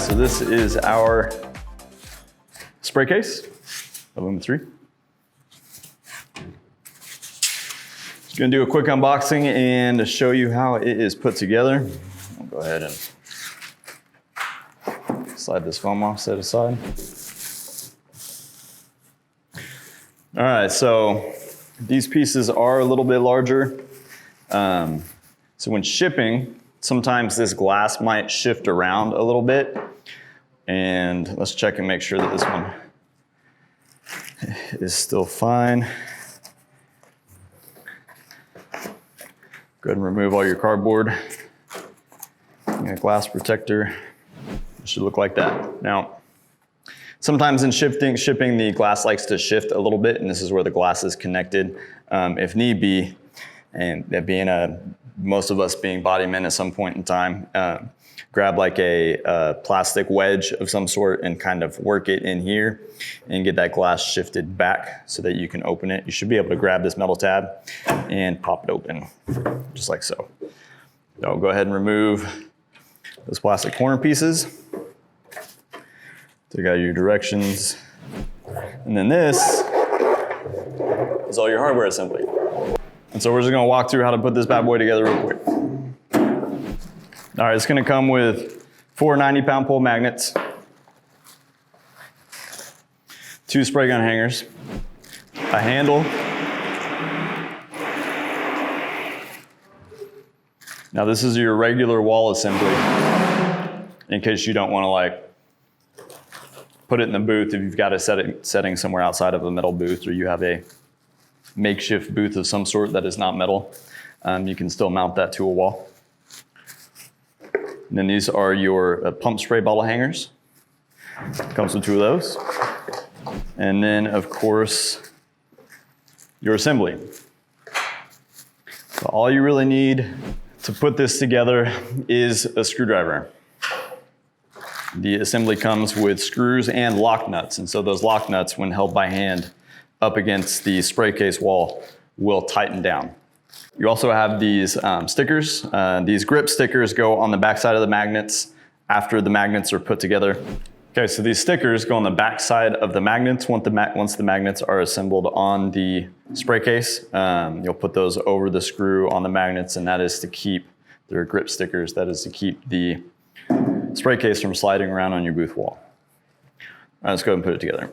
right, so this is our spray case, the Luma 3. Just gonna do a quick unboxing and show you how it is put together. I'll go ahead and slide this foam off, set aside. All right, so these pieces are a little bit larger. So when shipping, sometimes this glass might shift around a little bit. And let's check and make sure that this one is still fine. Go ahead and remove all your cardboard. And a glass protector. It should look like that. Now, sometimes in shipping, the glass likes to shift a little bit, and this is where the glass is connected if need be. And that being most of us being body men at some point in time, grab like a plastic wedge of some sort and kind of work it in here and get that glass shifted back so that you can open it. You should be able to grab this metal tab and pop it open, just like so. So go ahead and remove those plastic corner pieces. Take out your directions. And then this is all your hardware assembly. And so we're just gonna walk through how to put this bad boy together real quick. All right, it's gonna come with 4 90-pound pole magnets, 2 spray gun hangers, a handle. Now this is your regular wall assembly in case you don't wanna like put it in the booth if you've got a setting somewhere outside of a metal booth, or you have a makeshift booth of some sort that is not metal. You can still mount that to a wall. And then these are your pump spray bottle hangers. Comes with 2 of those. And then of course, your assembly. So all you really need to put this together is a screwdriver. The assembly comes with screws and lock nuts. And so those lock nuts, when held by hand up against the spray case wall, will tighten down. You also have these stickers. These grip stickers go on the back side of the magnets after the magnets are put together. Okay, so these stickers go on the back side of the magnets once the magnets are assembled on the spray case. You'll put those over the screw on the magnets, and that is to keep, they're grip stickers, that is to keep the spray case from sliding around on your booth wall. All right, let's go ahead and put it together.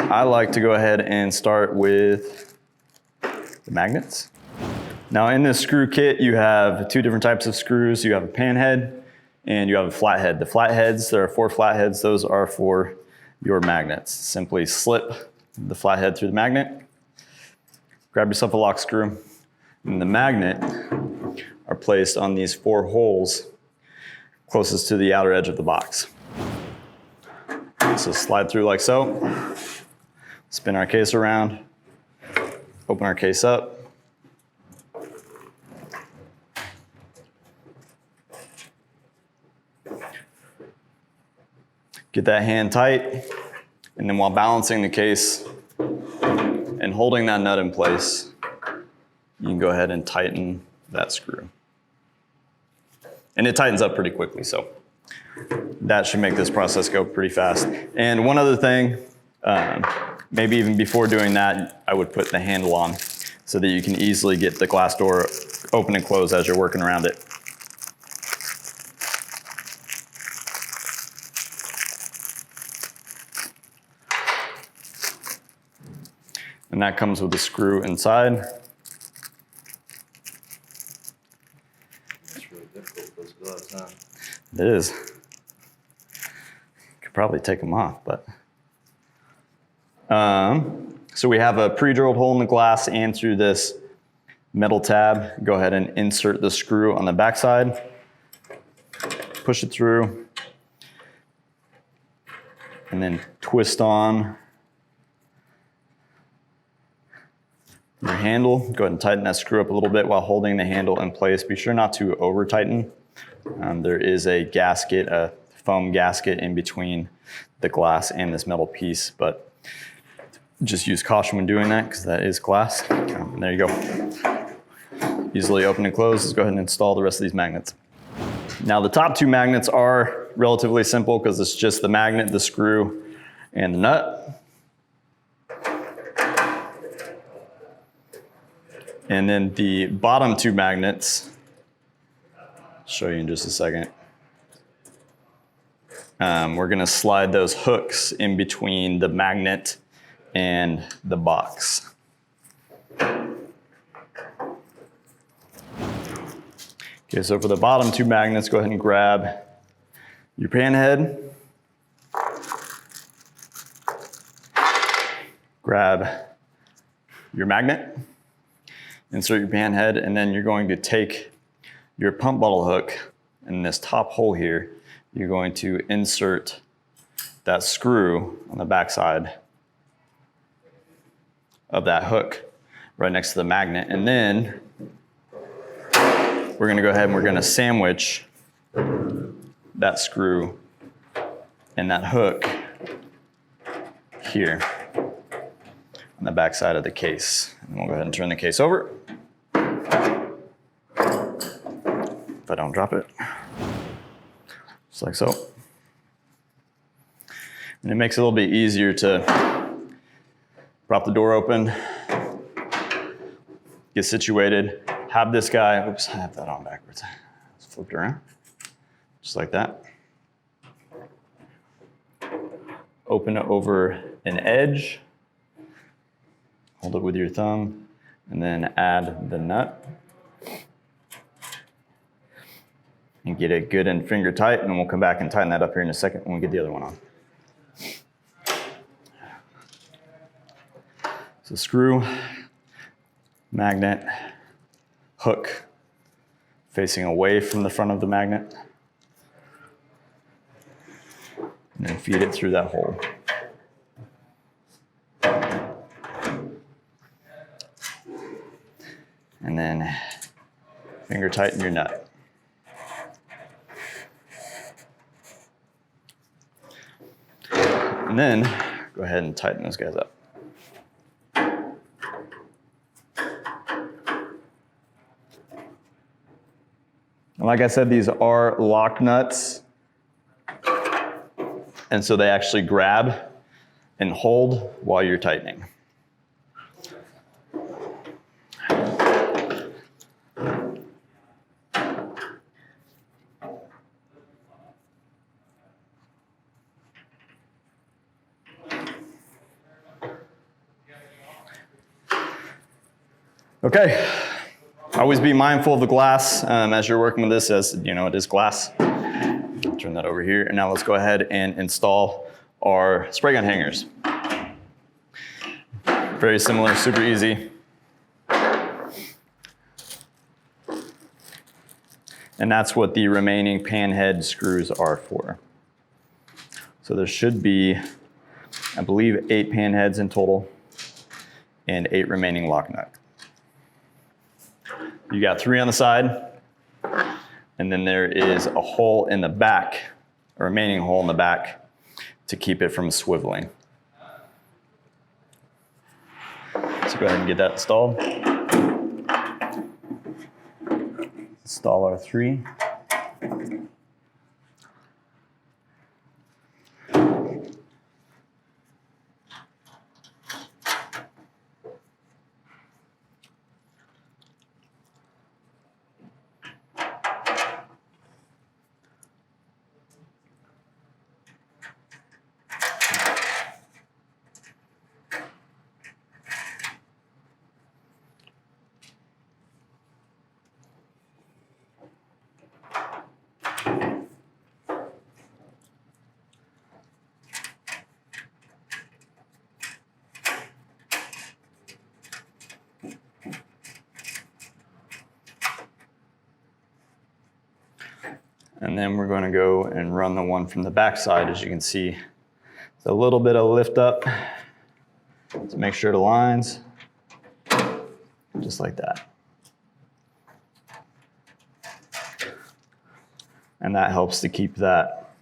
I like to go ahead and start with the magnets. Now in this screw kit, you have 2 different types of screws. You have a pan head and you have a flathead. The flatheads, there are 4 flatheads. Those are for your magnets. Simply slip the flathead through the magnet, grab yourself a lock screw, and the magnet are placed on these 4 holes closest to the outer edge of the box. So slide through like so. Spin our case around, open our case up. Get that hand tight, and then while balancing the case and holding that nut in place, you can go ahead and tighten that screw. And it tightens up pretty quickly, so that should make this process go pretty fast. And one other thing, maybe even before doing that, I would put the handle on so that you can easily get the glass door open and close as you're working around it. And that comes with a screw inside. It's really difficult with those gloves, huh? It is. Could probably take them off, but. So we have a pre-drilled hole in the glass and through this metal tab. Go ahead and insert the screw on the backside. Push it through. And then twist on your handle. Go ahead and tighten that screw up a little bit while holding the handle in place. Be sure not to over tighten. There is a gasket, a foam gasket in between the glass and this metal piece, but just use caution when doing that because that is glass. There you go. Easily open and close. Let's go ahead and install the rest of these magnets. Now the top two magnets are relatively simple because it's just the magnet, the screw, and the nut. And then the bottom two magnets, I'll show you in just a second. We're gonna slide those hooks in between the magnet and the box. Okay, so for the bottom two magnets, go ahead and grab your pan head. Grab your magnet, insert your pan head, and then you're going to take your pump bottle hook in this top hole here. You're going to insert that screw on the backside of that hook right next to the magnet. And then we're gonna go ahead and we're gonna sandwich that screw and that hook here on the backside of the case. And we'll go ahead and turn the case over. If I don't drop it. Just like so. And it makes it a little bit easier to prop the door open, get situated, have this guy, oops, I have that on backwards. It's flipped around, just like that. Open it over an edge, hold it with your thumb, and then add the nut. And get it good and finger tight, and then we'll come back and tighten that up here in a second when we get the other one on. So screw, magnet, hook, facing away from the front of the magnet, and then feed it through that hole. And then finger tighten your nut. And then go ahead and tighten those guys up. And like I said, these are lock nuts. And so they actually grab and hold while you're tightening. Okay, always be mindful of the glass as you're working with this, as you know, it is glass. Turn that over here, and now let's go ahead and install our spray gun hangers. Very similar, super easy. And that's what the remaining pan head screws are for. So there should be, I believe, 8 pan heads in total and 8 remaining lock nuts. You got 3 on the side, and then there is a hole in the back, a remaining hole in the back to keep it from swiveling. So go ahead and get that installed. Install our 3. And then we're going to go and run the one from the back side. As you can see, it's a little bit of lift up to make sure it aligns, just like that. And that helps to keep that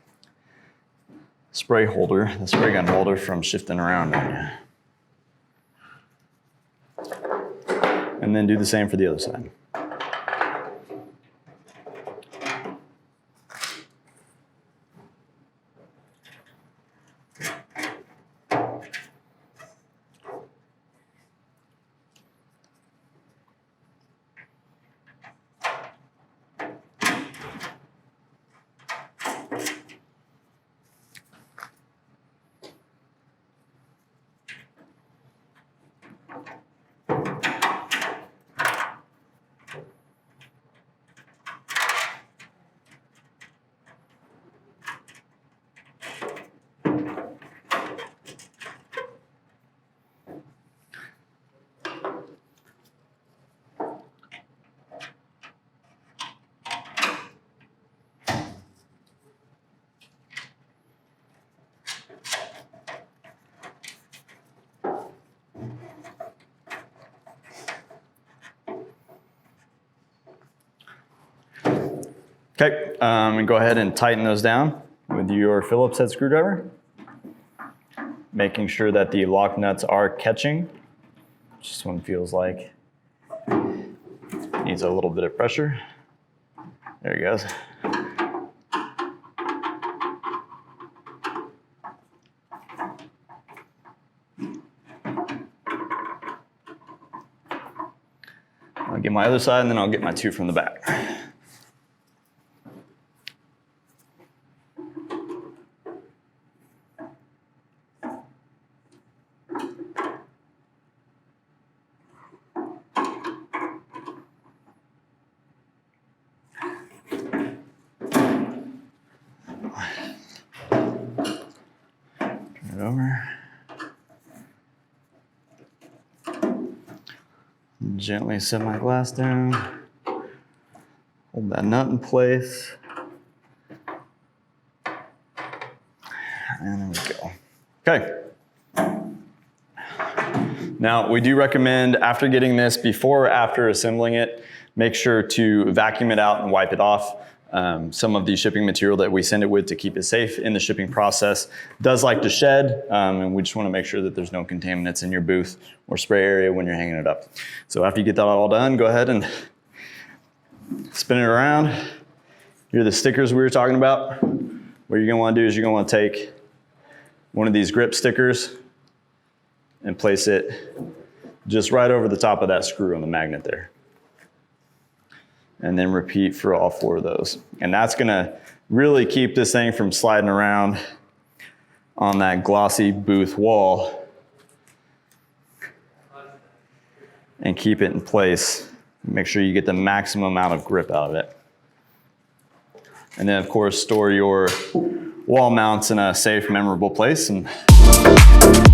spray holder, the spray gun holder, from shifting around on you. And then do the same for the other side. Okay, and go ahead and tighten those down with your Phillips head screwdriver, making sure that the lock nuts are catching. This one feels like needs a little bit of pressure. There he goes. I'll get my other side and then I'll get my two from the back. Turn it over. Gently set my glass down. Hold that nut in place. And there we go. Okay. Now, we do recommend after getting this, before or after assembling it, make sure to vacuum it out and wipe it off. Some of the shipping material that we send it with to keep it safe in the shipping process does like to shed, and we just want to make sure that there's no contaminants in your booth or spray area when you're hanging it up. So after you get that all done, go ahead and spin it around. Here are the stickers we were talking about. What you're going to want to do is you're going to want to take one of these grip stickers and place it just right over the top of that screw on the magnet there. And then repeat for all four of those. And that's gonna really keep this thing from sliding around on that glossy booth wall and keep it in place. Make sure you get the maximum amount of grip out of it. And then of course, store your wall mounts in a safe, memorable place and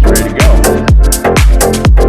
you're ready to go.